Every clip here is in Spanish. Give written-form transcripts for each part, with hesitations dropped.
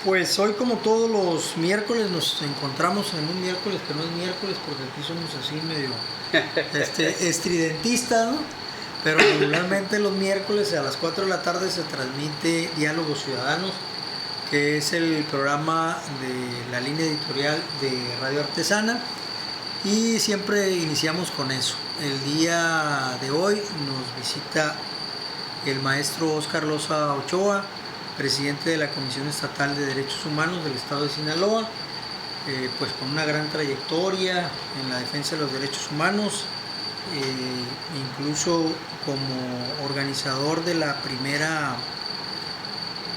Pues hoy, como todos los miércoles, nos encontramos en un miércoles que no es miércoles porque aquí somos así medio estridentistas, ¿no? Pero regularmente los miércoles a las 4 de la tarde se transmite Diálogos Ciudadanos, que es el programa de la línea editorial de Radio Artesana, y siempre iniciamos con eso. El día de hoy nos visita el maestro Óscar Loza Ochoa, presidente de la Comisión Estatal de Derechos Humanos del Estado de Sinaloa, pues con una gran trayectoria en la defensa de los derechos humanos, incluso como organizador de la primera,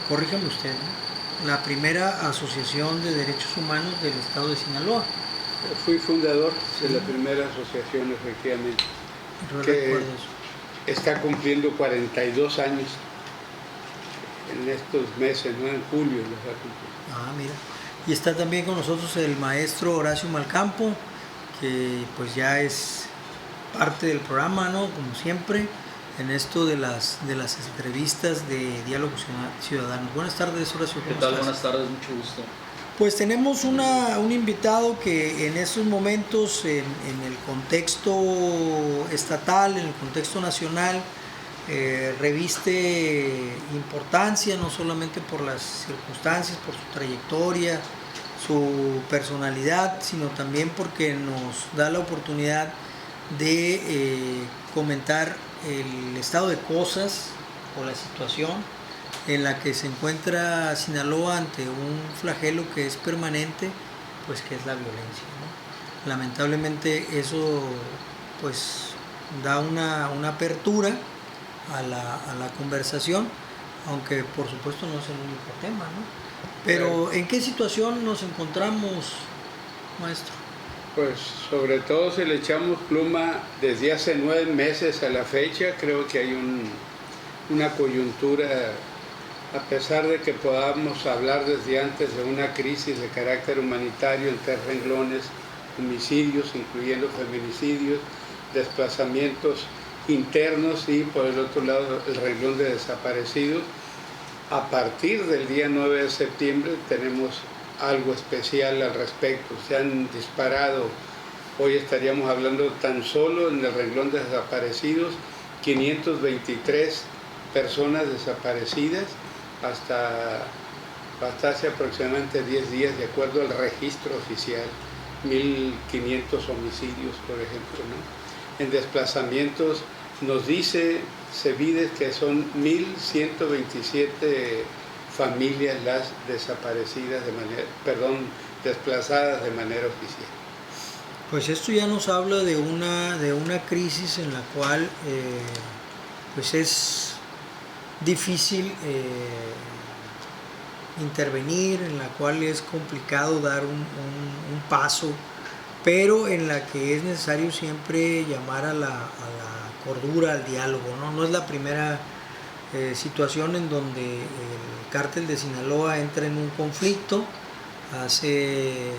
corríjame usted, ¿no?, la primera asociación de derechos humanos del Estado de Sinaloa. Fui fundador de la primera asociación, efectivamente, que está cumpliendo 42 años en estos meses, ¿no? En julio los va a cumplir. Ah, mira. Y está también con nosotros el maestro Horacio Malcampo, que pues ya es parte del programa, ¿no? Como siempre, en esto de las entrevistas de Diálogos Ciudadanos. Buenas tardes, Horacio. ¿Qué tal? Buenas tardes, mucho gusto. Pues tenemos un invitado que en estos momentos, en el contexto estatal, en el contexto nacional, reviste importancia, no solamente por las circunstancias, por su trayectoria, su personalidad, sino también porque nos da la oportunidad de comentar el estado de cosas o la situación en la que se encuentra Sinaloa ante un flagelo que es permanente, pues que es la violencia, ¿no? Lamentablemente eso pues da una apertura a la conversación, aunque por supuesto no es el único tema, ¿no? Pero ¿en qué situación nos encontramos, maestro? Pues sobre todo si le echamos pluma desde hace 9 meses a la fecha, creo que hay una coyuntura, a pesar de que podamos hablar desde antes de una crisis de carácter humanitario en 3 renglones: homicidios, incluyendo feminicidios, desplazamientos internos y por el otro lado el renglón de desaparecidos. A partir del día 9 de septiembre tenemos algo especial al respecto. Se han disparado, hoy estaríamos hablando tan solo en el renglón de desaparecidos, 523 personas desaparecidas hasta hace aproximadamente 10 días, de acuerdo al registro oficial, 1.500 homicidios, por ejemplo, ¿no? En desplazamientos nos dice Cevides que son 1.127 familias las desaparecidas desplazadas de manera oficial. Pues esto ya nos habla de una crisis en la cual pues es difícil intervenir, en la cual es complicado dar un paso, pero en la que es necesario siempre llamar a la cordura, al diálogo, ¿no? No es la primera situación en donde el cártel de Sinaloa entra en un conflicto. Hace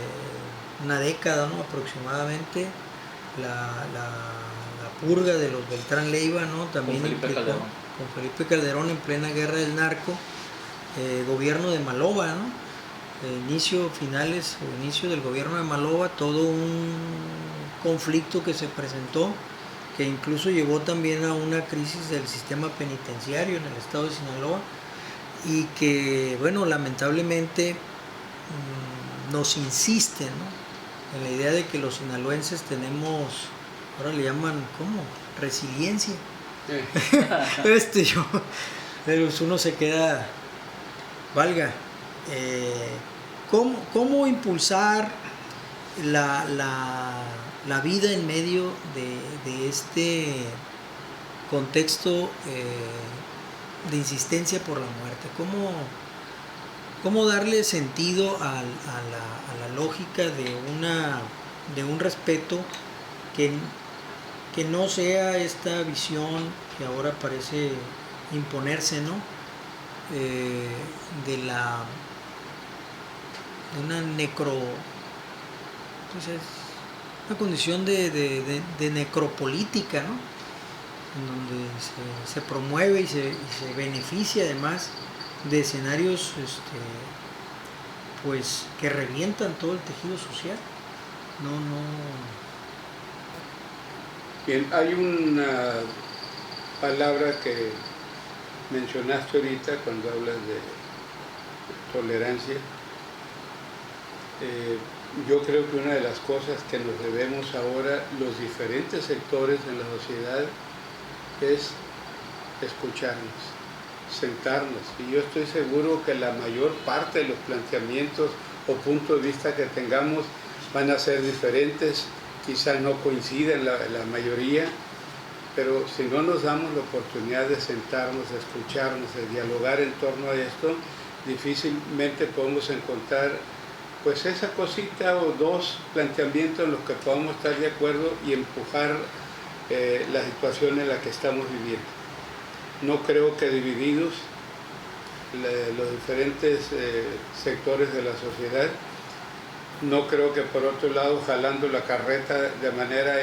una década, ¿no?, aproximadamente, la purga de los Beltrán Leiva, ¿no?, también con Felipe Calderón en plena guerra del narco, gobierno de Maloba, ¿no?, inicio del gobierno de Maloba, todo un conflicto que se presentó, que incluso llevó también a una crisis del sistema penitenciario en el estado de Sinaloa, y que, bueno, lamentablemente nos insiste, ¿no?, en la idea de que los sinaloenses tenemos, ahora le llaman, ¿cómo?, resiliencia. Pero uno se queda, valga, ¿cómo impulsar la vida en medio de este contexto de insistencia por la muerte? ¿Cómo darle sentido a la lógica de un respeto que no sea esta visión que ahora parece imponerse, ¿no?, de una condición de necropolítica, ¿no?, en donde se promueve y se beneficia además de escenarios pues que revientan todo el tejido social. No. Bien, hay una palabra que mencionaste ahorita cuando hablas de tolerancia. Yo creo que una de las cosas que nos debemos ahora, los diferentes sectores en la sociedad, es escucharnos, sentarnos. Y yo estoy seguro que la mayor parte de los planteamientos o puntos de vista que tengamos van a ser diferentes, quizás no coinciden la mayoría, pero si no nos damos la oportunidad de sentarnos, de escucharnos, de dialogar en torno a esto, difícilmente podemos encontrar pues esa cosita o dos planteamientos en los que podamos estar de acuerdo y empujar la situación en la que estamos viviendo. No creo que divididos los diferentes sectores de la sociedad, no creo que por otro lado jalando la carreta de manera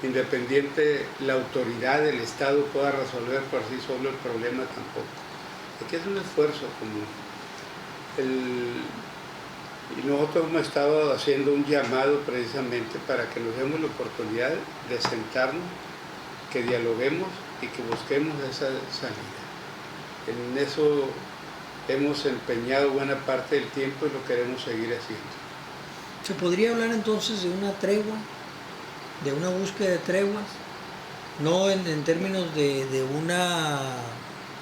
independiente la autoridad del Estado pueda resolver por sí solo el problema tampoco. Aquí es un esfuerzo común. Y nosotros hemos estado haciendo un llamado precisamente para que nos demos la oportunidad de sentarnos, que dialoguemos y que busquemos esa salida. En eso hemos empeñado buena parte del tiempo y lo queremos seguir haciendo. ¿Se podría hablar entonces de una tregua, de una búsqueda de treguas? No en términos de una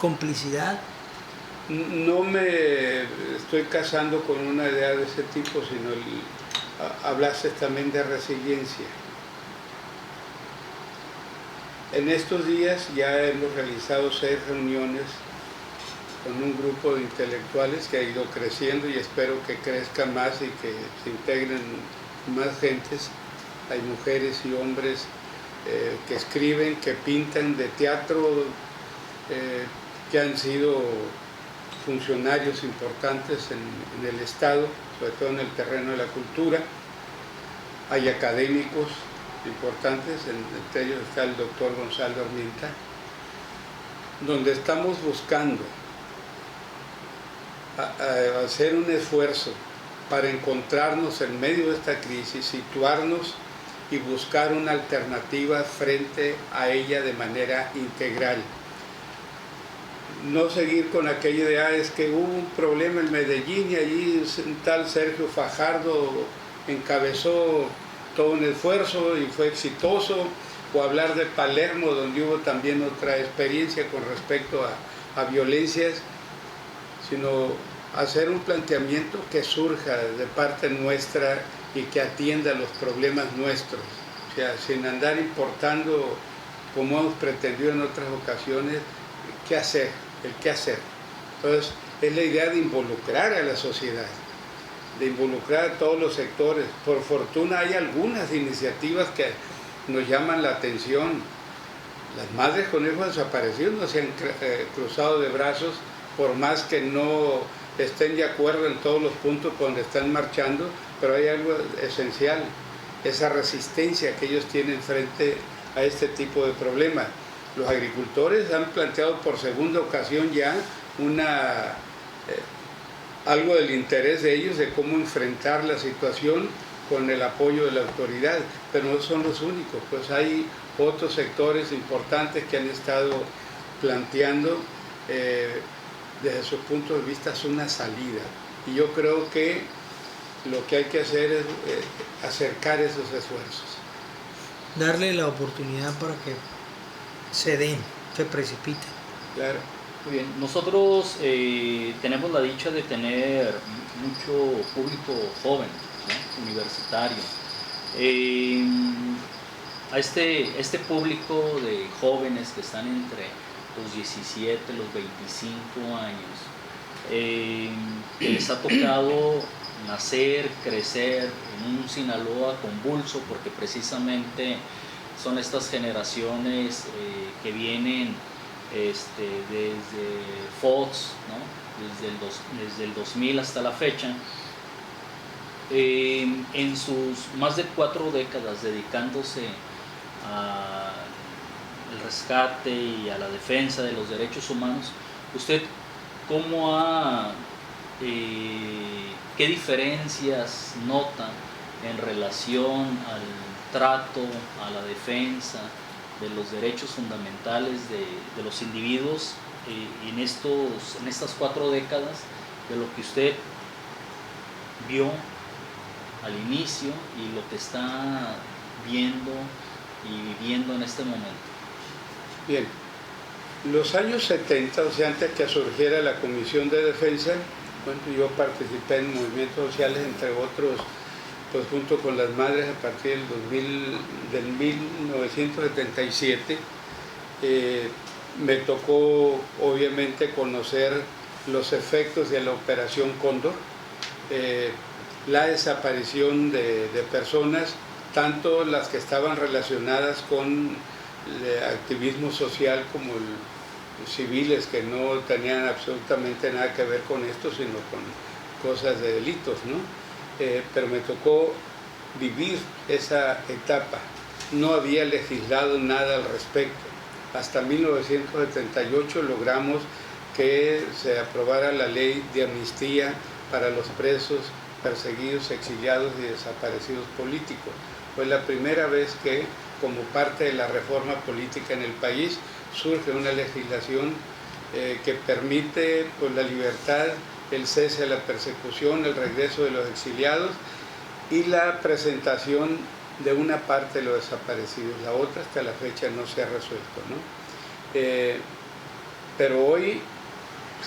complicidad. No me estoy casando con una idea de ese tipo, sino hablaste también de resiliencia. En estos días ya hemos realizado 6 reuniones con un grupo de intelectuales que ha ido creciendo y espero que crezca más y que se integren más gentes. Hay mujeres y hombres que escriben, que pintan, de teatro, que han sido funcionarios importantes en el Estado, sobre todo en el terreno de la cultura. Hay académicos importantes, entre ellos está el doctor Gonzalo Arminta, donde estamos buscando hacer un esfuerzo para encontrarnos en medio de esta crisis, situarnos y buscar una alternativa frente a ella de manera integral. No seguir con aquella idea, es que hubo un problema en Medellín y allí un tal Sergio Fajardo encabezó todo un esfuerzo y fue exitoso, o hablar de Palermo, donde hubo también otra experiencia con respecto a violencias, sino hacer un planteamiento que surja de parte nuestra y que atienda los problemas nuestros, o sea, sin andar importando, como hemos pretendido en otras ocasiones, qué hacer, el qué hacer. Entonces, es la idea de involucrar a la sociedad, de involucrar a todos los sectores. Por fortuna hay algunas iniciativas que nos llaman la atención. Las madres con hijos desaparecidos no se han cruzado de brazos, por más que no estén de acuerdo en todos los puntos por donde están marchando, pero hay algo esencial, esa resistencia que ellos tienen frente a este tipo de problemas. Los agricultores han planteado por segunda ocasión ya algo del interés de ellos de cómo enfrentar la situación con el apoyo de la autoridad, pero no son los únicos, pues hay otros sectores importantes que han estado planteando desde su punto de vista es una salida, y yo creo que lo que hay que hacer es acercar esos esfuerzos. Darle la oportunidad para que se den, se precipiten. Claro. Muy bien, nosotros tenemos la dicha de tener mucho público joven, ¿no? Universitario. A este público de jóvenes que están entre los 17, los 25 años, les ha tocado nacer, crecer en un Sinaloa convulso, porque precisamente son estas generaciones que vienen desde Fox, ¿no? desde el 2000 hasta la fecha, en sus más de 4 décadas dedicándose al rescate y a la defensa de los derechos humanos. ¿Usted cómo ha ¿Qué diferencias notan en relación al trato, a la defensa de los derechos fundamentales de los individuos en estas 4 décadas, de lo que usted vio al inicio y lo que está viendo y viviendo en este momento? Bien, los años 70, o sea, antes que surgiera la Comisión de Defensa, bueno, yo participé en movimientos sociales, entre otros, pues junto con las madres a partir del 1977, me tocó obviamente conocer los efectos de la Operación Cóndor, la desaparición de personas, tanto las que estaban relacionadas con el activismo social como civiles que no tenían absolutamente nada que ver con esto, sino con cosas de delitos, ¿no? Pero me tocó vivir esa etapa. No había legislado nada al respecto. Hasta 1978 logramos que se aprobara la ley de amnistía para los presos, perseguidos, exiliados y desaparecidos políticos. Fue la primera vez que, como parte de la reforma política en el país, surge una legislación que permite pues, la libertad, el cese de la persecución, el regreso de los exiliados y la presentación de una parte de los desaparecidos. La otra hasta la fecha no se ha resuelto, ¿no? Pero hoy,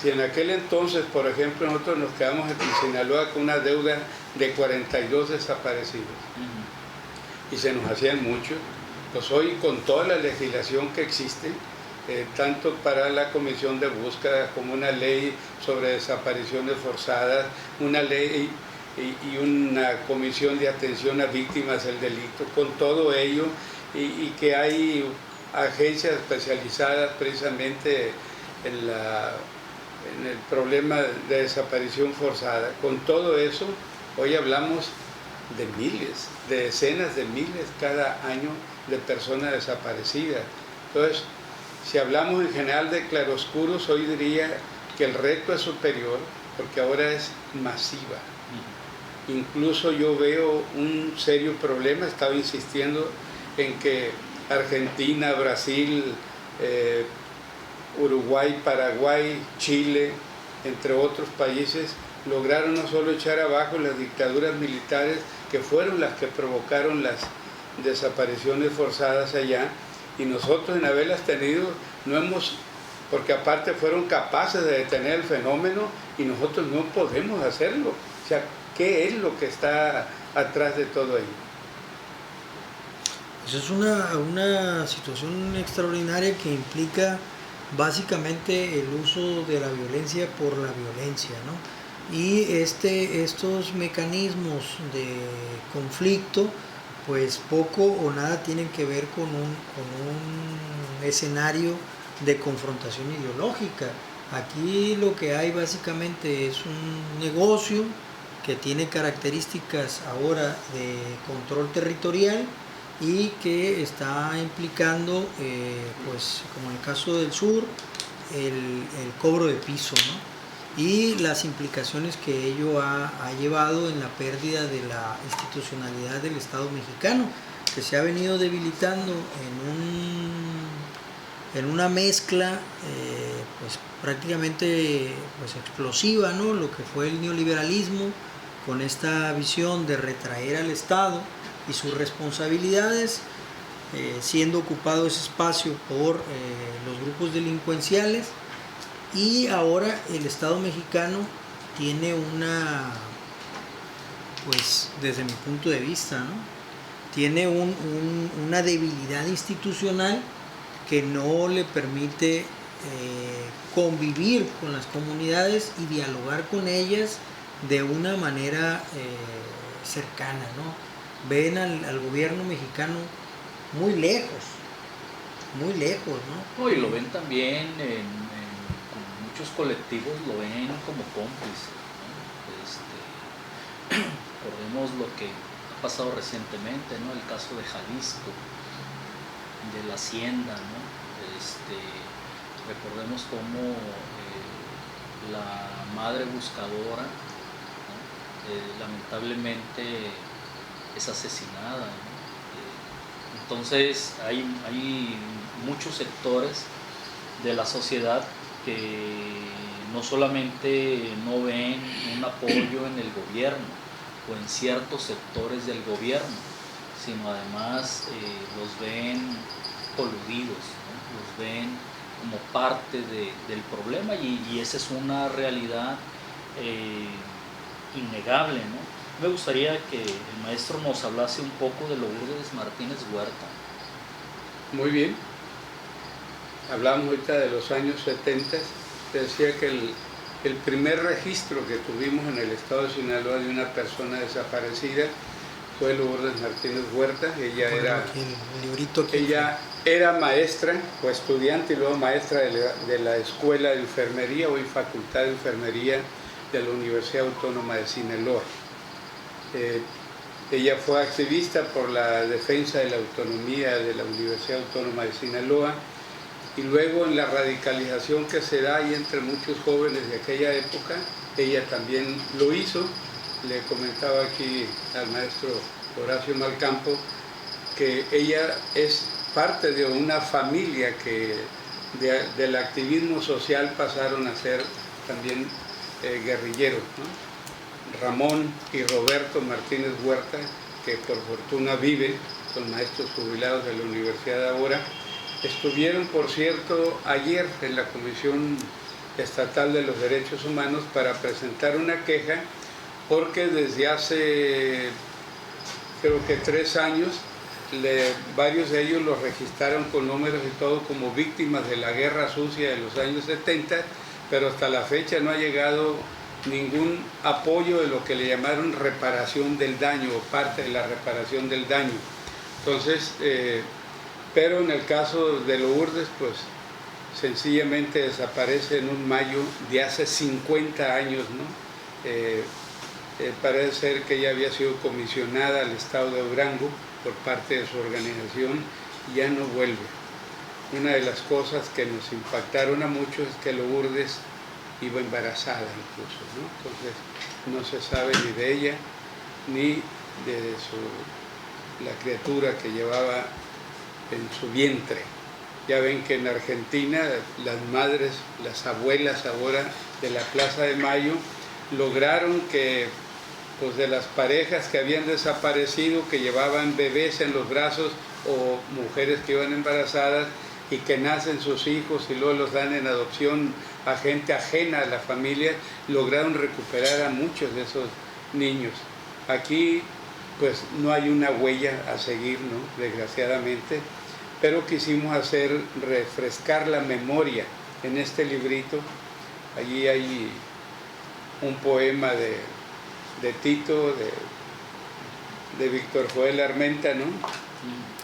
si en aquel entonces, por ejemplo, nosotros nos quedamos en Sinaloa con una deuda de 42 desaparecidos y se nos hacían muchos, pues hoy con toda la legislación que existe, tanto para la comisión de búsqueda como una ley sobre desapariciones forzadas, una ley y una comisión de atención a víctimas del delito, con todo ello, y que hay agencias especializadas precisamente en el problema de desaparición forzada. Con todo eso, hoy hablamos de miles, de decenas de miles cada año de personas desaparecidas. Entonces, si hablamos en general de claroscuros, hoy diría que el reto es superior porque ahora es masiva. Incluso yo veo un serio problema, estaba insistiendo en que Argentina, Brasil, Uruguay, Paraguay, Chile, entre otros países, lograron no solo echar abajo las dictaduras militares que fueron las que provocaron las desapariciones forzadas allá, y nosotros en haberlas tenido no hemos, porque aparte fueron capaces de detener el fenómeno y nosotros no podemos hacerlo. O sea, ¿qué es lo que está atrás de todo ello? Eso es una situación extraordinaria que implica básicamente el uso de la violencia por la violencia, ¿no? Y estos mecanismos de conflicto pues poco o nada tienen que ver con un escenario de confrontación ideológica. Aquí lo que hay básicamente es un negocio que tiene características ahora de control territorial y que está implicando, pues como en el caso del sur, el cobro de piso, ¿no? Y las implicaciones que ello ha llevado en la pérdida de la institucionalidad del Estado mexicano, que se ha venido debilitando en una mezcla pues prácticamente pues explosiva, ¿no? Lo que fue el neoliberalismo, con esta visión de retraer al Estado y sus responsabilidades, siendo ocupado ese espacio por los grupos delincuenciales. Y ahora el Estado mexicano tiene pues desde mi punto de vista, ¿no? Tiene una debilidad institucional que no le permite convivir con las comunidades y dialogar con ellas de una manera cercana, ¿no? Ven al gobierno mexicano muy lejos, ¿no? Y lo ven también muchos colectivos lo ven como cómplice, ¿no? Recordemos lo que ha pasado recientemente, ¿no? El caso de Jalisco, de la hacienda, ¿no? Recordemos cómo la madre buscadora, ¿no? lamentablemente es asesinada, ¿no? Entonces hay muchos sectores de la sociedad que no solamente no ven un apoyo en el gobierno o en ciertos sectores del gobierno, sino además los ven coludidos, ¿no? Los ven como parte del problema y esa es una realidad innegable, ¿no? Me gustaría que el maestro nos hablase un poco de Lourdes Martínez Huerta. Muy bien. Hablamos ahorita de los años 70. Te decía que el primer registro que tuvimos en el estado de Sinaloa de una persona desaparecida fue Lourdes Martínez Huerta. Ella era maestra o estudiante y luego maestra de la Escuela de Enfermería, hoy Facultad de Enfermería de la Universidad Autónoma de Sinaloa. Ella fue activista por la defensa de la autonomía de la Universidad Autónoma de Sinaloa y luego en la radicalización que se da ahí entre muchos jóvenes de aquella época, ella también lo hizo. Le comentaba aquí al maestro Horacio Malcampo que ella es parte de una familia que del activismo social pasaron a ser también guerrilleros, ¿no? Ramón y Roberto Martínez Huerta, que por fortuna viven, son maestros jubilados de la universidad de ahora, estuvieron, por cierto, ayer en la Comisión Estatal de los Derechos Humanos para presentar una queja, porque desde hace, creo que 3 años, varios de ellos los registraron con números y todo como víctimas de la guerra sucia de los años 70, pero hasta la fecha no ha llegado ningún apoyo de lo que le llamaron reparación del daño o parte de la reparación del daño. Entonces, pero en el caso de Lourdes, pues sencillamente desaparece en un mayo de hace 50 años, ¿no? Parece ser que ella había sido comisionada al estado de Durango por parte de su organización y ya no vuelve. Una de las cosas que nos impactaron a muchos es que Lourdes iba embarazada incluso, ¿no? Entonces no se sabe ni de ella ni de la criatura que llevaba en su vientre. Ya ven que en Argentina las madres, las abuelas ahora de la Plaza de Mayo lograron que pues de las parejas que habían desaparecido, que llevaban bebés en los brazos o mujeres que iban embarazadas y que nacen sus hijos y luego los dan en adopción a gente ajena a la familia, lograron recuperar a muchos de esos niños. Aquí pues no hay una huella a seguir, ¿no? Desgraciadamente, pero quisimos refrescar la memoria en este librito. Allí hay un poema de Tito, de Víctor Joel Armenta, ¿no?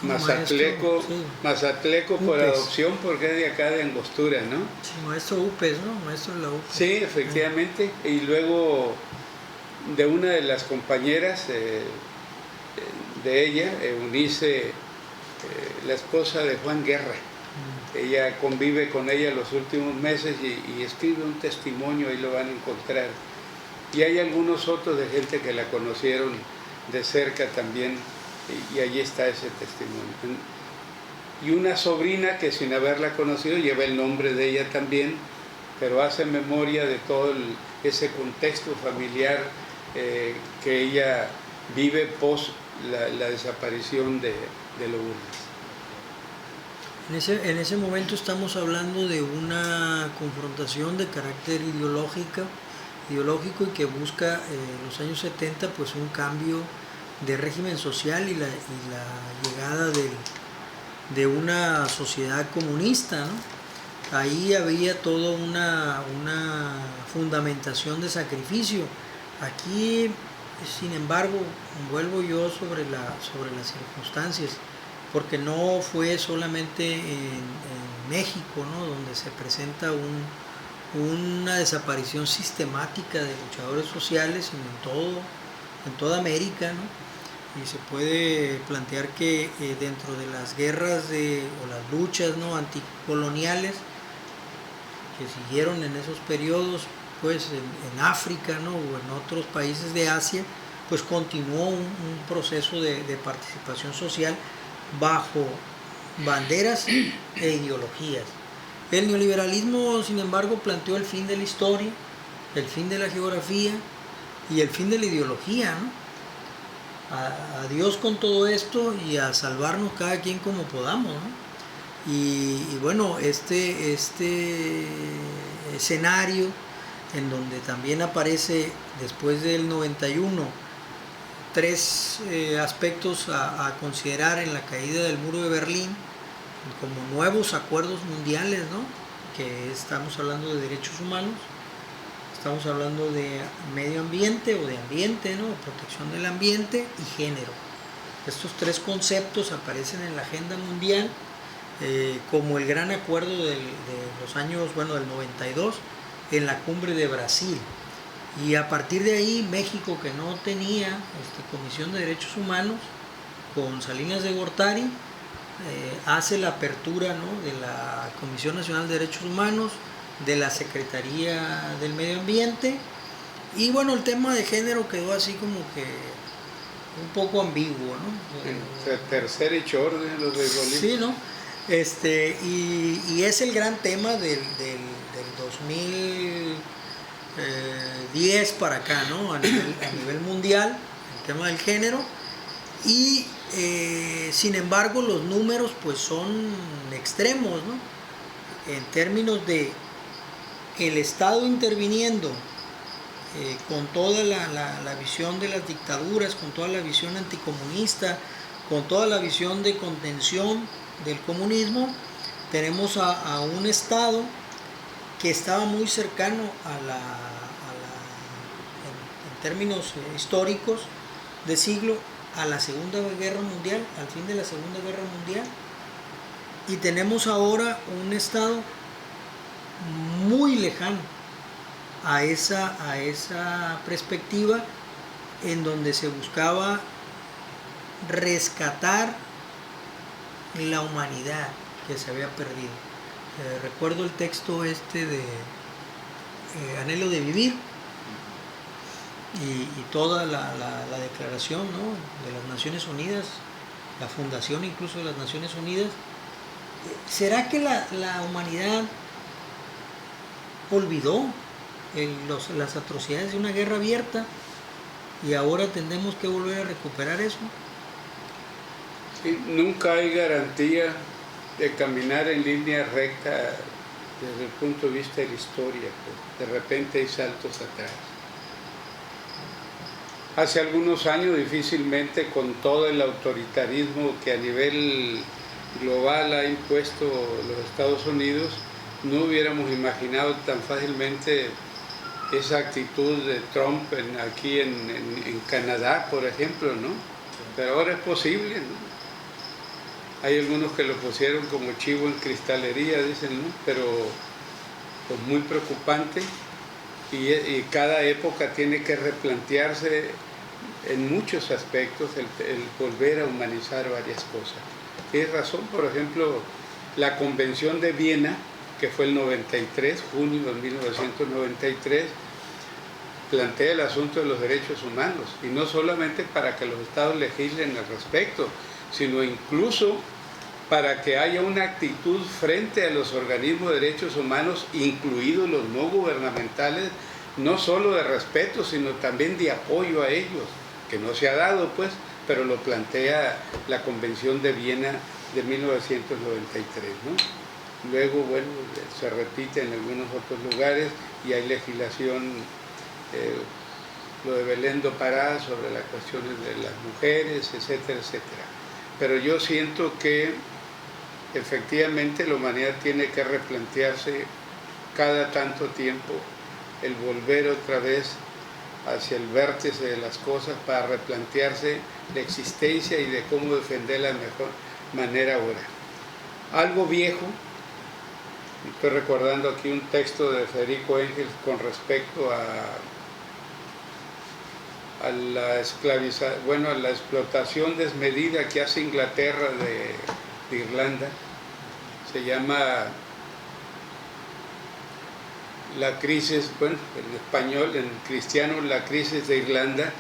Mazatleco, maestro, sí. Mazatleco por Upes. Adopción, porque es de acá de Angostura, ¿no? Sí, maestro Upes, ¿no? Maestro de la Upes. Sí, efectivamente. Y luego de una de las compañeras de ella, Eunice, la esposa de Juan Guerra. Ella convive con ella los últimos meses y escribe un testimonio, ahí lo van a encontrar. Y hay algunos otros de gente que la conocieron de cerca también, y allí está ese testimonio. Y una sobrina que sin haberla conocido lleva el nombre de ella también, pero hace memoria de todo ese contexto familiar que ella vive post la desaparición de Lourdes. En ese momento estamos hablando de una confrontación de carácter ideológico y que busca los años 70 pues un cambio de régimen social y la llegada de una sociedad comunista, ¿no? Ahí había toda una fundamentación de sacrificio. Aquí, sin embargo, vuelvo yo sobre las circunstancias, porque no fue solamente en México, ¿no?, donde se presenta una desaparición sistemática de luchadores sociales, sino en toda América, ¿no? Y se puede plantear que dentro de las guerras o las luchas, ¿no?, anticoloniales que siguieron en esos periodos, después en África, ¿no? O en otros países de Asia, pues continuó un proceso de participación social bajo banderas e ideologías. El neoliberalismo, sin embargo, planteó el fin de la historia, el fin de la geografía y el fin de la ideología, ¿no? Adiós con todo esto y a salvarnos cada quien como podamos, ¿no? Y bueno, este escenario en donde también aparece después del 91 tres aspectos a considerar en la caída del muro de Berlín como nuevos acuerdos mundiales, ¿no? Que estamos hablando de derechos humanos, estamos hablando de medio ambiente o de ambiente, ¿no? Protección del ambiente y género. Estos tres conceptos aparecen en la agenda mundial como el gran acuerdo de los años, bueno, del 92 en la cumbre de Brasil. Y a partir de ahí México, que no tenía Comisión de Derechos Humanos, con Salinas de Gortari, hace la apertura, ¿no? De la Comisión Nacional de Derechos Humanos, de la Secretaría del Medio Ambiente, y bueno, el tema de género quedó así como que un poco ambiguo, ¿no? El tercer hecho orden de los beisbolistas. Sí, ¿no? Y es el gran tema del 2010 para acá, ¿no? A nivel mundial, el tema del género. Y sin embargo los números pues son extremos, ¿no? En términos de el Estado interviniendo con toda la visión de las dictaduras, con toda la visión anticomunista, con toda la visión de contención del comunismo, tenemos a un Estado que estaba muy cercano en términos históricos de siglo, a la Segunda Guerra Mundial, al fin de la Segunda Guerra Mundial, y tenemos ahora un Estado muy lejano a esa perspectiva, en donde se buscaba rescatar la humanidad que se había perdido. Recuerdo el texto de Anhelo de Vivir, y toda la declaración, ¿no? De las Naciones Unidas, la fundación incluso de las Naciones Unidas. ¿Será que la humanidad olvidó las atrocidades de una guerra abierta y ahora tendremos que volver a recuperar eso? Sí, nunca hay garantía de caminar en línea recta desde el punto de vista de la historia, pues de repente hay saltos atrás. Hace algunos años difícilmente, con todo el autoritarismo que a nivel global ha impuesto los Estados Unidos, no hubiéramos imaginado tan fácilmente esa actitud de Trump aquí en Canadá, por ejemplo, ¿no? Pero ahora es posible, ¿no? Hay algunos que lo pusieron como chivo en cristalería, dicen, ¿no? Pero pues muy preocupante, y cada época tiene que replantearse en muchos aspectos el volver a humanizar varias cosas. Tienes razón, por ejemplo, la Convención de Viena, que fue el 93, junio de 1993, plantea el asunto de los derechos humanos, y no solamente para que los estados legislen al respecto, sino incluso para que haya una actitud frente a los organismos de derechos humanos, incluidos los no gubernamentales, no solo de respeto, sino también de apoyo a ellos, que no se ha dado, pues, pero lo plantea la Convención de Viena de 1993, ¿no? Luego, bueno, se repite en algunos otros lugares y hay legislación, lo de Belén do Pará sobre las cuestiones de las mujeres, etcétera, etcétera. Pero yo siento que efectivamente la humanidad tiene que replantearse cada tanto tiempo el volver otra vez hacia el vértice de las cosas para replantearse la existencia y de cómo defenderla de mejor manera ahora. Algo viejo, estoy recordando aquí un texto de Federico Engels con respecto a la a la explotación desmedida que hace Inglaterra de Irlanda. Se llama la crisis, bueno, en español, en cristiano, la crisis de Irlanda,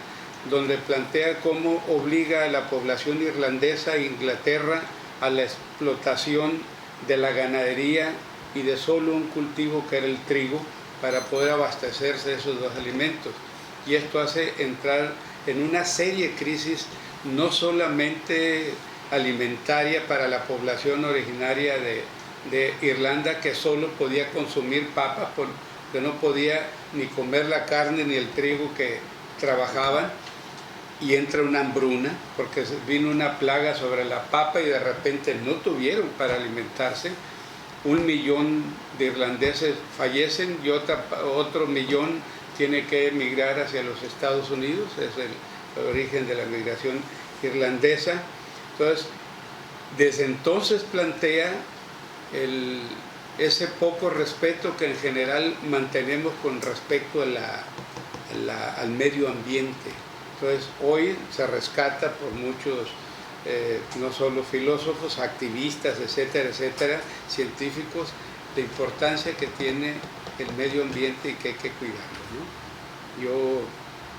donde plantea cómo obliga a la población irlandesa e Inglaterra a la explotación de la ganadería y de solo un cultivo que era el trigo para poder abastecerse de esos dos alimentos. Y esto hace entrar en una seria crisis no solamente alimentaria para la población originaria de Irlanda, que solo podía consumir papas porque no podía ni comer la carne ni el trigo que trabajaban, y entra una hambruna porque vino una plaga sobre la papa y de repente no tuvieron para alimentarse. 1 millón de irlandeses fallecen y otro millón tiene que emigrar hacia los Estados Unidos, es el origen de la migración irlandesa. Entonces, desde entonces plantea ese poco respeto que en general mantenemos con respecto al medio ambiente. Entonces, hoy se rescata por muchos, no solo filósofos, activistas, etcétera, etcétera, científicos, la importancia que tiene el medio ambiente y que hay que cuidarlo, ¿no? Yo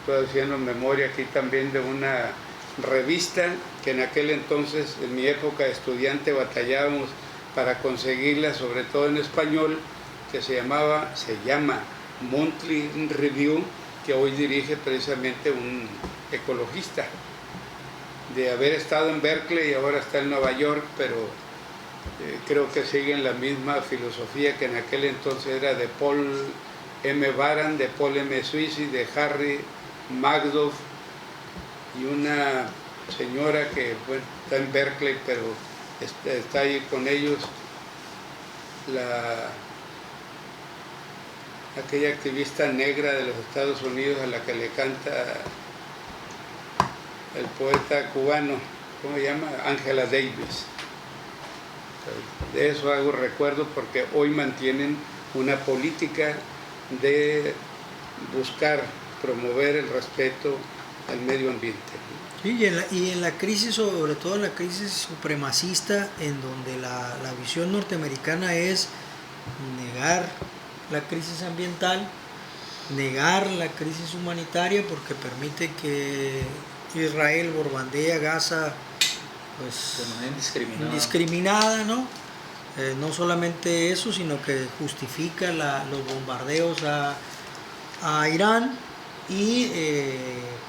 estoy haciendo memoria aquí también de una revista que en aquel entonces, en mi época de estudiante, batallábamos para conseguirla, sobre todo en español, que se llama Monthly Review, que hoy dirige precisamente un ecologista, de haber estado en Berkeley y ahora está en Nueva York, pero creo que siguen la misma filosofía que en aquel entonces era de Paul M. Baran, de Paul M. Sweezy, de Harry Magdoff y una señora que bueno, está en Berkeley, pero está ahí con ellos, aquella activista negra de los Estados Unidos a la que le canta el poeta cubano, ¿cómo se llama? Angela Davis. De eso hago recuerdo porque hoy mantienen una política de buscar promover el respeto al medio ambiente. Sí, y en la crisis, sobre todo en la crisis supremacista, en donde la visión norteamericana es negar la crisis ambiental, negar la crisis humanitaria, porque permite que Israel bombardee a Gaza pues, de manera indiscriminada, ¿no? No solamente eso, sino que justifica los bombardeos a Irán y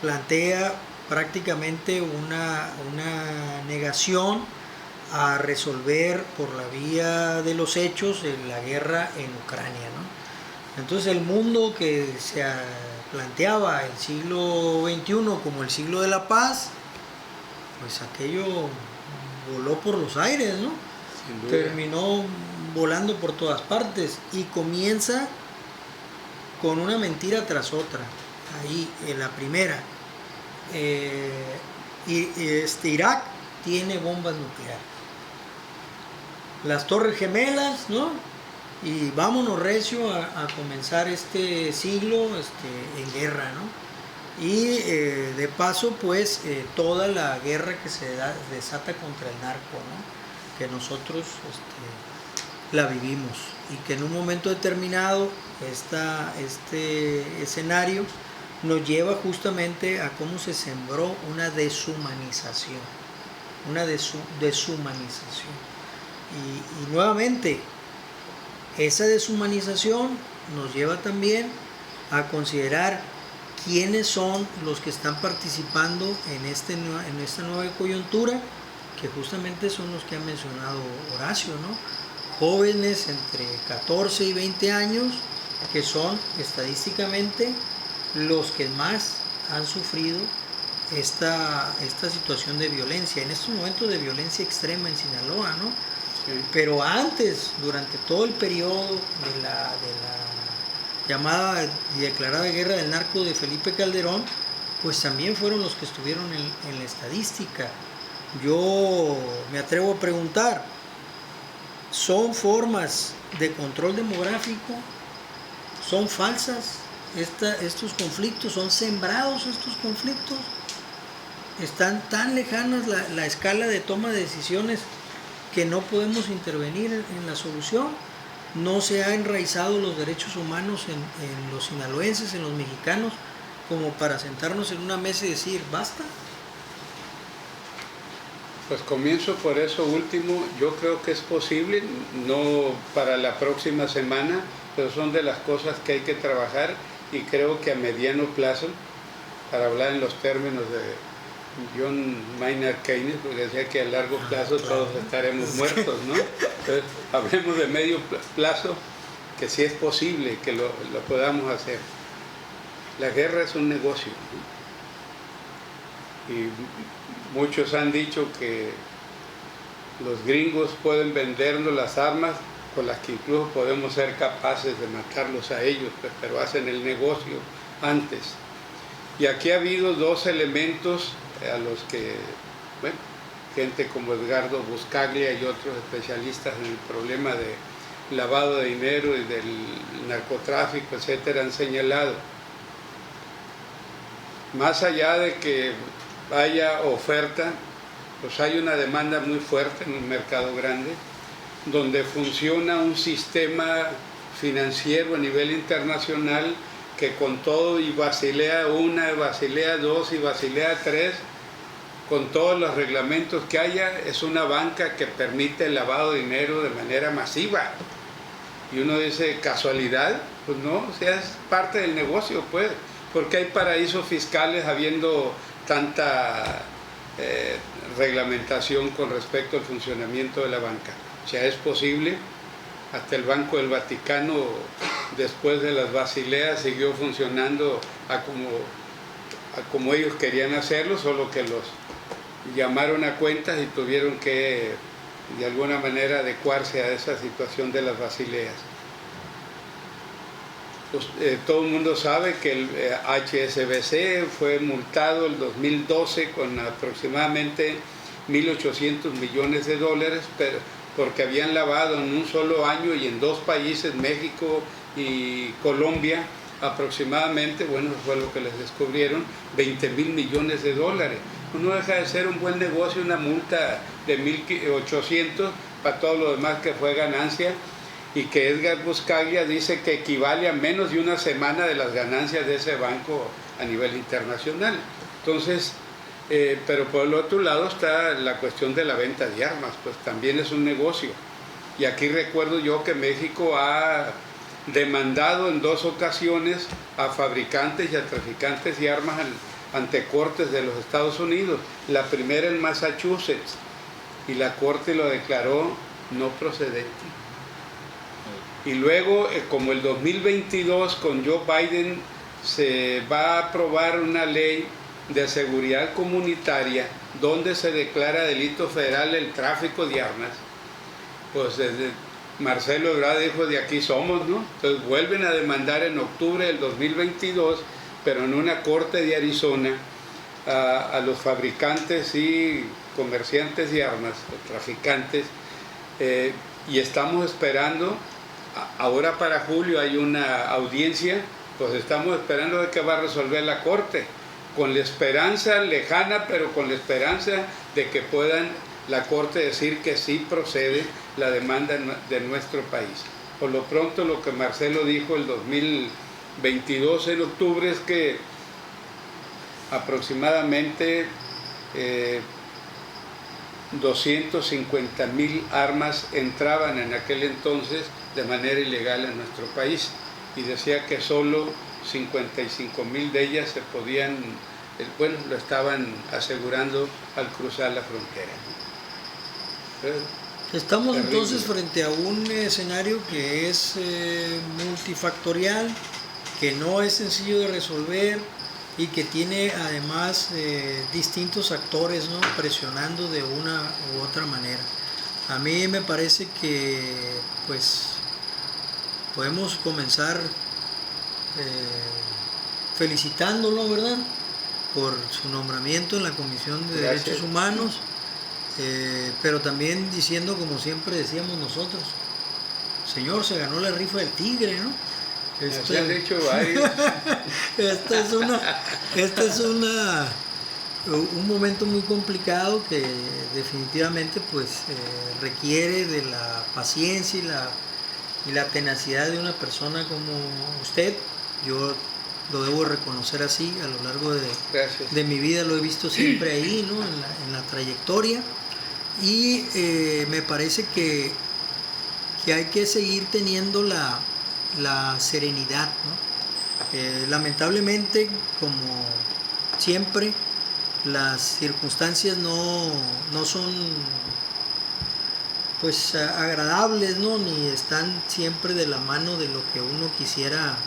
plantea prácticamente una negación a resolver por la vía de los hechos la guerra en Ucrania, ¿no? Entonces el mundo que se planteaba el siglo XXI como el siglo de la paz, pues aquello voló por los aires, ¿no? Terminó volando por todas partes y comienza con una mentira tras otra. Ahí, en la primera, Irak tiene bombas nucleares. Las Torres Gemelas, ¿no? Y vámonos recio a comenzar este siglo en guerra, ¿no? Y de paso, pues, toda la guerra que se desata contra el narco, ¿no? Que nosotros la vivimos y que en un momento determinado este escenario nos lleva justamente a cómo se sembró una deshumanización. Y nuevamente, esa deshumanización nos lleva también a considerar quiénes son los que están participando en esta nueva coyuntura, que justamente son los que ha mencionado Horacio, ¿no? Jóvenes entre 14 y 20 años, que son estadísticamente los que más han sufrido esta situación de violencia, en estos momentos de violencia extrema en Sinaloa, ¿no? Sí. Pero antes, durante todo el periodo de la llamada y declarada guerra del narco de Felipe Calderón, pues también fueron los que estuvieron en la estadística. Yo me atrevo a preguntar, ¿son formas de control demográfico? ¿Son falsas estos conflictos? ¿Son sembrados estos conflictos? ¿Están tan lejanas la escala de toma de decisiones que no podemos intervenir en la solución? no se ha enraizado los derechos humanos en los sinaloenses, en los mexicanos, como para sentarnos en una mesa y decir, basta. Pues comienzo por eso último. Yo creo que es posible, no para la próxima semana, pero son de las cosas que hay que trabajar, y creo que a mediano plazo, para hablar en los términos de John Maynard Keynes, porque decía que a largo plazo todos estaremos muertos, ¿no? Entonces, hablemos de medio plazo, que sí es posible que lo podamos hacer. La guerra es un negocio, ¿no? Y muchos han dicho que los gringos pueden vendernos las armas con las que incluso podemos ser capaces de matarlos a ellos, pero hacen el negocio antes. Y aquí ha habido dos elementos a los que, bueno, gente como Edgardo Buscaglia y otros especialistas en el problema de lavado de dinero y del narcotráfico, etcétera, han señalado. Más allá de que haya oferta, pues hay una demanda muy fuerte en un mercado grande, donde funciona un sistema financiero a nivel internacional que con todo, y Basilea I, y Basilea II y Basilea III, con todos los reglamentos que haya, es una banca que permite el lavado de dinero de manera masiva. Y uno dice, ¿casualidad? Pues no, o sea, es parte del negocio, pues, porque hay paraísos fiscales habiendo tanta reglamentación con respecto al funcionamiento de la banca. O sea, es posible. Hasta el Banco del Vaticano, después de las Basileas, siguió funcionando a como ellos querían hacerlo, solo que los llamaron a cuentas y tuvieron que, de alguna manera, adecuarse a esa situación de las Basileas. Pues, todo el mundo sabe que el HSBC fue multado el 2012 con aproximadamente 1.800 millones de dólares, pero porque habían lavado en un solo año y en dos países, México y Colombia, aproximadamente, bueno, fue lo que les descubrieron, 20.000 millones de dólares. No deja de ser un buen negocio, una multa de 1.800 para todo lo demás que fue ganancia, y que Edgar Buscaglia dice que equivale a menos de una semana de las ganancias de ese banco a nivel internacional. Entonces, pero por el otro lado está la cuestión de la venta de armas, pues también es un negocio. Y aquí recuerdo yo que México ha demandado en 2 ocasiones a fabricantes y a traficantes de armas ante cortes de los Estados Unidos. La primera en Massachusetts, y la corte lo declaró no procedente. Y luego, como el 2022 con Joe Biden se va a aprobar una ley de seguridad comunitaria donde se declara delito federal el tráfico de armas, pues desde Marcelo Ebrard dijo, de aquí somos, ¿no? Entonces vuelven a demandar en octubre del 2022, pero en una corte de Arizona, a los fabricantes y comerciantes de armas, o traficantes, y estamos esperando, ahora para julio hay una audiencia, pues estamos esperando de que va a resolver la corte, con la esperanza lejana, pero con la esperanza de que puedan la corte decir que sí procede la demanda de nuestro país. Por lo pronto, lo que Marcelo dijo el 2022 en octubre es que aproximadamente 250.000 armas entraban en aquel entonces de manera ilegal en nuestro país, y decía que solo 55.000 de ellas se podían, bueno, lo estaban asegurando al cruzar la frontera. Estamos entonces frente a un escenario que es multifactorial, que no es sencillo de resolver y que tiene además distintos actores, ¿no?, presionando de una u otra manera. A mí me parece que pues podemos comenzar felicitándolo, ¿verdad?, por su nombramiento en la Comisión de Derechos Humanos, pero también diciendo, como siempre decíamos nosotros, señor, se ganó la rifa del tigre, ¿no? Se han dicho varios. Este es un momento muy complicado que definitivamente pues requiere de la paciencia y la tenacidad de una persona como usted. Yo lo debo reconocer así, a lo largo de mi vida lo he visto siempre ahí, ¿no? En la trayectoria, y me parece que hay que seguir teniendo la serenidad, ¿no? Lamentablemente, como siempre, las circunstancias no son pues agradables, ¿no? Ni están siempre de la mano de lo que uno quisiera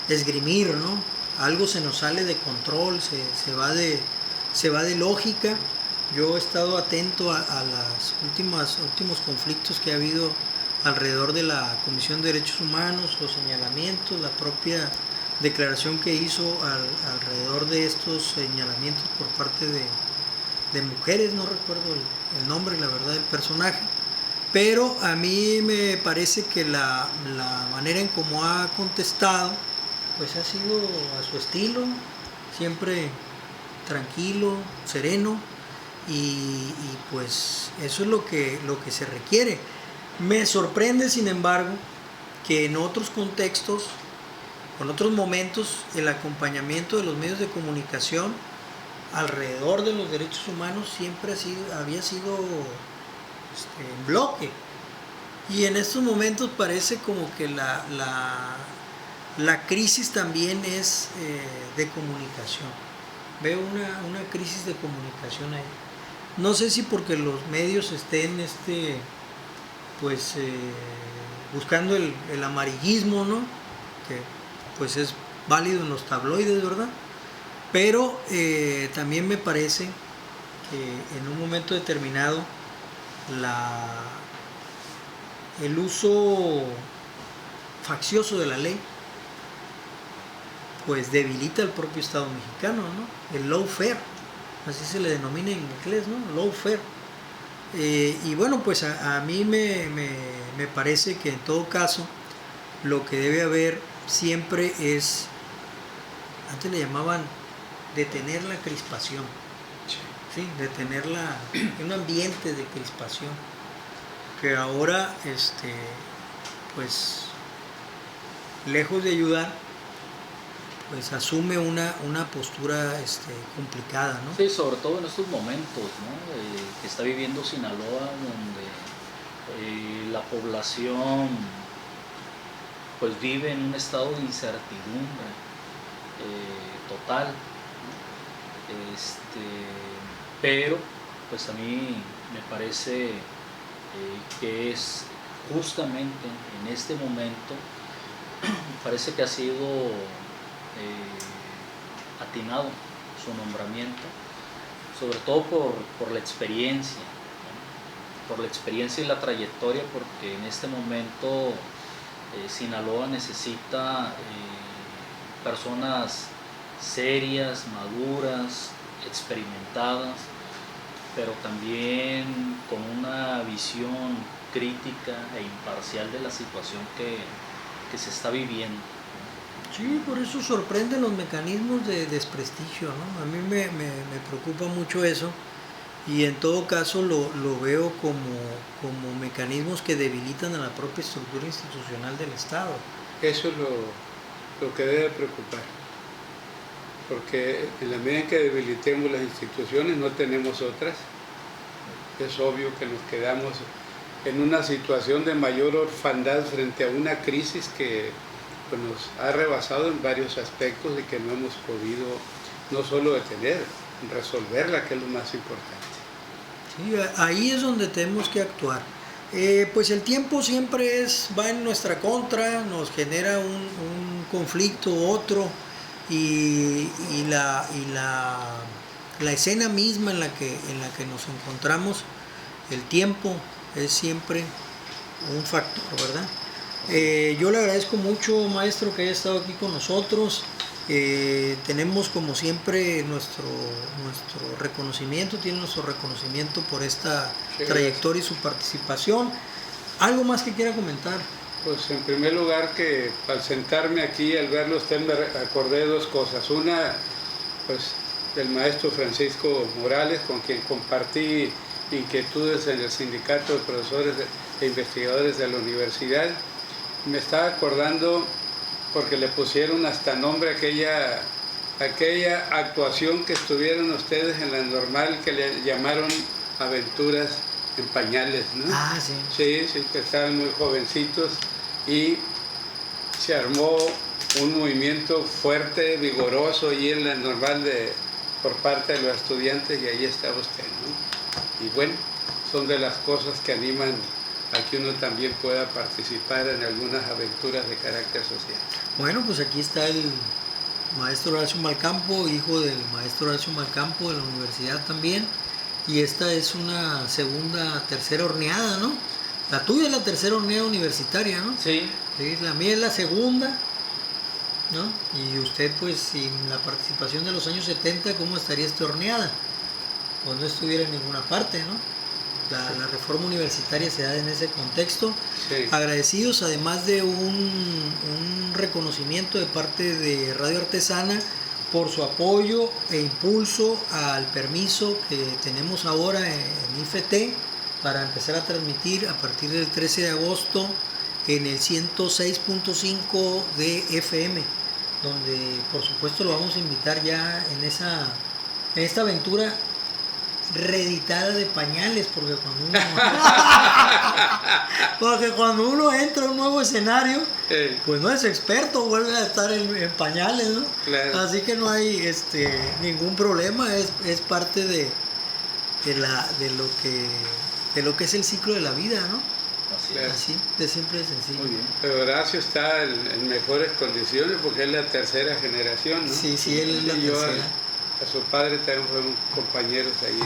esgrimir, ¿no? Algo se nos sale de control, se va de lógica. Yo he estado atento a los últimos conflictos que ha habido alrededor de la Comisión de Derechos Humanos, los señalamientos, la propia declaración que hizo alrededor de estos señalamientos por parte de mujeres, no recuerdo el nombre, la verdad, del personaje, pero a mí me parece que la manera en cómo ha contestado pues ha sido a su estilo, siempre tranquilo, sereno, y pues eso es lo que se requiere. Me sorprende, sin embargo, que en otros contextos, en otros momentos, el acompañamiento de los medios de comunicación alrededor de los derechos humanos siempre había sido en bloque, y en estos momentos parece como que la crisis también es de comunicación. Veo una crisis de comunicación ahí. No sé si porque los medios estén buscando el amarillismo, ¿no? Que pues es válido en los tabloides, ¿verdad? Pero también me parece que en un momento determinado el uso faccioso de la ley pues debilita al propio Estado mexicano, ¿no? El lawfare, así se le denomina en inglés, ¿no? Lawfare. Y bueno, pues a mí me parece que en todo caso lo que debe haber siempre es, antes le llamaban detener la crispación, ¿sí? Detener un ambiente de crispación, que ahora pues lejos de ayudar, pues asume una postura complicada, ¿no? Sí, sobre todo en estos momentos, ¿no? Que está viviendo Sinaloa, donde la población pues vive en un estado de incertidumbre total, ¿no? Pero pues a mí me parece que es justamente en este momento, parece que ha sido atinado su nombramiento, sobre todo por la experiencia, ¿no? Por la experiencia y la trayectoria, porque en este momento Sinaloa necesita personas serias, maduras, experimentadas, pero también con una visión crítica e imparcial de la situación que se está viviendo. Sí, por eso sorprenden los mecanismos de desprestigio, ¿no? A mí me preocupa mucho eso, y en todo caso lo veo como mecanismos que debilitan a la propia estructura institucional del Estado. Eso es lo que debe preocupar, porque en la medida en que debilitemos las instituciones no tenemos otras. Es obvio que nos quedamos en una situación de mayor orfandad frente a una crisis que pues, nos ha rebasado en varios aspectos y que no hemos podido no solo detener, resolverla, que es lo más importante. Sí, ahí es donde tenemos que actuar. Pues el tiempo siempre va en nuestra contra, nos genera un conflicto, otro, y la escena misma en la que nos encontramos, el tiempo es siempre un factor, ¿verdad? Yo le agradezco mucho, maestro, que haya estado aquí con nosotros. Tenemos como siempre nuestro reconocimiento, tiene nuestro reconocimiento por esta trayectoria y su participación. ¿Algo más que quiera comentar? Pues en primer lugar, que al sentarme aquí, al verlo usted, me acordé de dos cosas. Una, pues del maestro Francisco Morales, con quien compartí inquietudes en el sindicato de profesores e investigadores de la universidad. Me estaba acordando porque le pusieron hasta nombre a aquella actuación que estuvieron ustedes en la Normal, que le llamaron Aventuras en Pañales, ¿no? Ah, sí. Sí, que estaban muy jovencitos y se armó un movimiento fuerte, vigoroso allí en la Normal por parte de los estudiantes, y ahí está usted, ¿no? Y bueno, son de las cosas que animan a que uno también pueda participar en algunas aventuras de carácter social. Bueno, pues aquí está el maestro Horacio Malcampo, hijo del maestro Horacio Malcampo de la universidad también, y esta es una tercera horneada, ¿no? La tuya es la tercera horneada universitaria, ¿no? Sí. Sí, la mía es la segunda, ¿no? Y usted, pues, sin la participación de los años 70, ¿cómo estaría esta horneada? Pues no estuviera en ninguna parte, ¿no? La reforma universitaria se da en ese contexto. Sí. Agradecidos, además de un reconocimiento de parte de Radio Artesana por su apoyo e impulso al permiso que tenemos ahora en IFT para empezar a transmitir a partir del 13 de agosto en el 106.5 de FM, donde por supuesto lo vamos a invitar ya en esta aventura reeditada de Pañales, porque cuando uno entra a un nuevo escenario, pues no es experto, vuelve a estar en Pañales, ¿no? Claro. Así que no hay ningún problema, es parte de lo que es el ciclo de la vida, ¿no? Así Claro. es. Así, de simple y sencillo. Muy bien. Pero Horacio está en mejores condiciones porque es la tercera generación, ¿no? Sí, él es la Y yo tercera. a su padre también fueron compañeros ahí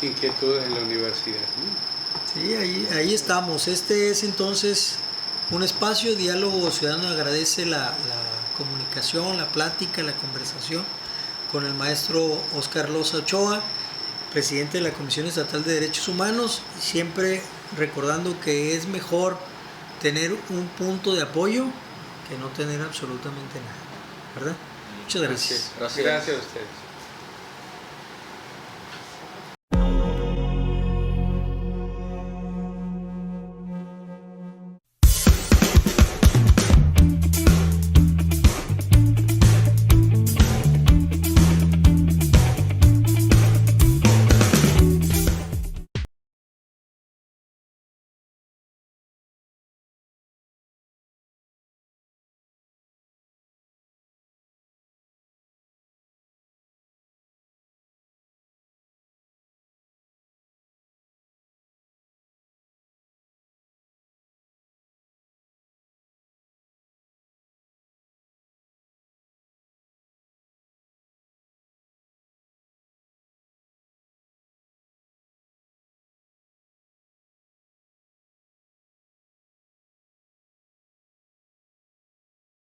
de inquietudes en la universidad, ¿no? Sí, ahí estamos. Este es entonces un espacio, Diálogo Ciudadano agradece la comunicación, la plática, la conversación con el maestro Óscar Loza Ochoa, presidente de la Comisión Estatal de Derechos Humanos, siempre recordando que es mejor tener un punto de apoyo que no tener absolutamente nada, ¿verdad? Muchas gracias. Gracias. Gracias a ustedes.